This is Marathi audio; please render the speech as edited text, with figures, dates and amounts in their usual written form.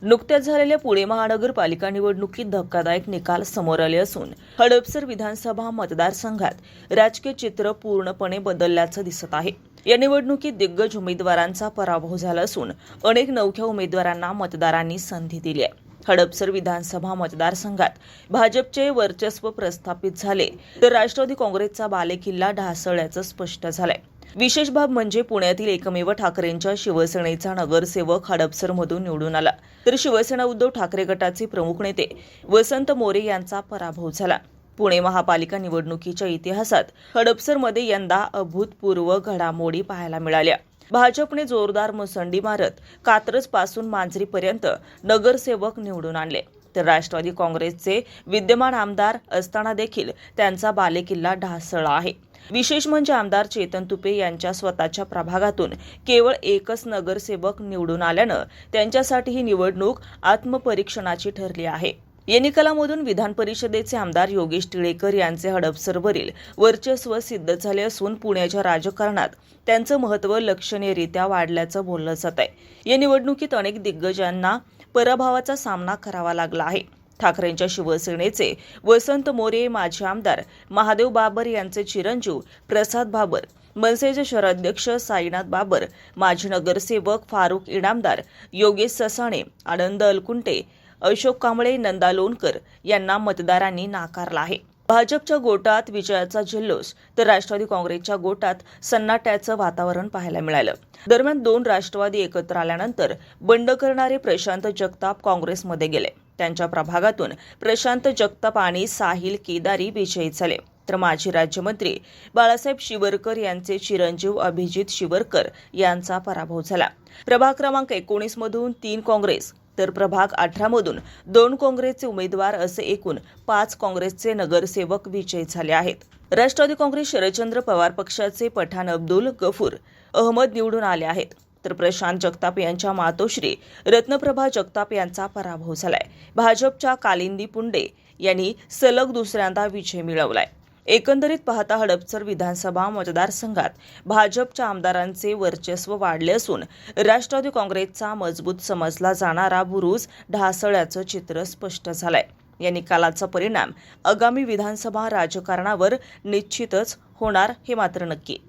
नुकत्याच झालेल्या पुणे महानगरपालिका निवडणुकीत धक्कादायक निकाल समोर आले असून हडपसर विधानसभा मतदारसंघात राजकीय चित्र पूर्णपणे बदलल्याचं दिसत आहे। या निवडणुकीत दिग्गज उमेदवारांचा पराभव झाला असून अनेक नवख्या उमेदवारांना मतदारांनी संधी दिली आहे। हडपसर विधानसभा मतदारसंघात भाजपचे वर्चस्व प्रस्थापित झाले तर राष्ट्रवादी काँग्रेसचा बालेकिल्ला ढासळल्याचं स्पष्ट झालंय। विशेष बाब म्हणजे पुण्यातील एकमेव ठाकरेंच्या शिवसेनेचा नगरसेवक हडपसरमधून निवडून आला तर शिवसेना उद्धव ठाकरे गटाचे प्रमुख नेते वसंत मोरे यांचा पराभव झाला। पुणे महापालिका निवडणुकीच्या इतिहासात हडपसरमध्ये यंदा अभूतपूर्व घडामोडी पाहायला मिळाल्या। भाजपने जोरदार मुसंडी मारत कात्रजपासून मांजरीपर्यंत नगरसेवक निवडून आणले तर राष्ट्रवादी काँग्रेसचे विद्यमान आमदार असताना देखील त्यांचा बालेकिल्ला ढासळला आहे। विशेष म्हणजे आमदार चेतन तुपे यांच्या स्वतःच्या प्रभागातून केवळ एकच नगरसेवक निवडून आल्यानं त्यांच्यासाठी ही निवडणूक आत्मपरीक्षणाची ठरली आहे। या निकालामधून विधान परिषदेचे आमदार योगेश टिळेकर यांचे हडपसरवरील वर्चस्व सिद्ध झाले असून पुण्याच्या राजकारणात त्यांचं महत्त्व लक्षणीयरित्या वाढल्याचं बोललं जात आहे। या निवडणुकीत अनेक दिग्गजांना पराभवाचा सामना करावा लागला आहे। ठाकरेंच्या शिवसेनेचे वसंत मोरे, माजी आमदार महादेव बाबर यांचे चिरंजीव प्रसाद बाबर, मनसेचे शहराध्यक्ष साईनाथ बाबर, माजी नगरसेवक फारुख इनामदार, योगेश ससाणे, आनंद अलकुंटे, अशोक कांबळे, नंदा लोणकर यांना मतदारांनी नाकारला आहे। भाजपच्या गोटात विजयाचा जल्लोष तर राष्ट्रवादी काँग्रेसच्या गोटात सन्नाट्याचं वातावरण पाहायला मिळालं। दरम्यान दोन राष्ट्रवादी एकत्र आल्यानंतर बंड करणारे प्रशांत जगताप काँग्रेसमध्ये गेले। त्यांच्या प्रभागातून प्रशांत जगताप आणि साहिल केदारी विजयी झाले तर माजी राज्यमंत्री बाळासाहेब शिवरकर यांचे चिरंजीव अभिजित शिवरकर यांचा पराभव झाला। प्रभाग क्रमांक 19 मधून 3 काँग्रेस तर प्रभाग 18 मधून 2 काँग्रेसचे उमेदवार असे एकूण 5 काँग्रेसचे नगरसेवक विजयी झाले आहेत। राष्ट्रवादी काँग्रेस शरदचंद्र पवार पक्षाचे पठाण अब्दुल गफूर अहमद निवडून आले आहेत तर प्रशांत जगताप यांच्या मातोश्री रत्नप्रभा जगताप यांचा पराभव झालाय। भाजपच्या कालिंदी पुंडे यांनी सलग दुसऱ्यांदा विजय मिळवलाय। एकंदरीत पाहता हडपसर विधानसभा मतदारसंघात भाजपच्या आमदारांचे वर्चस्व वाढले असून राष्ट्रवादी काँग्रेसचा मजबूत समजला जाणारा बुरुज ढासळल्याचं चित्र स्पष्ट झालंय। या निकालाचा परिणाम आगामी विधानसभा राजकारणावर निश्चितच होणार हे मात्र नक्की।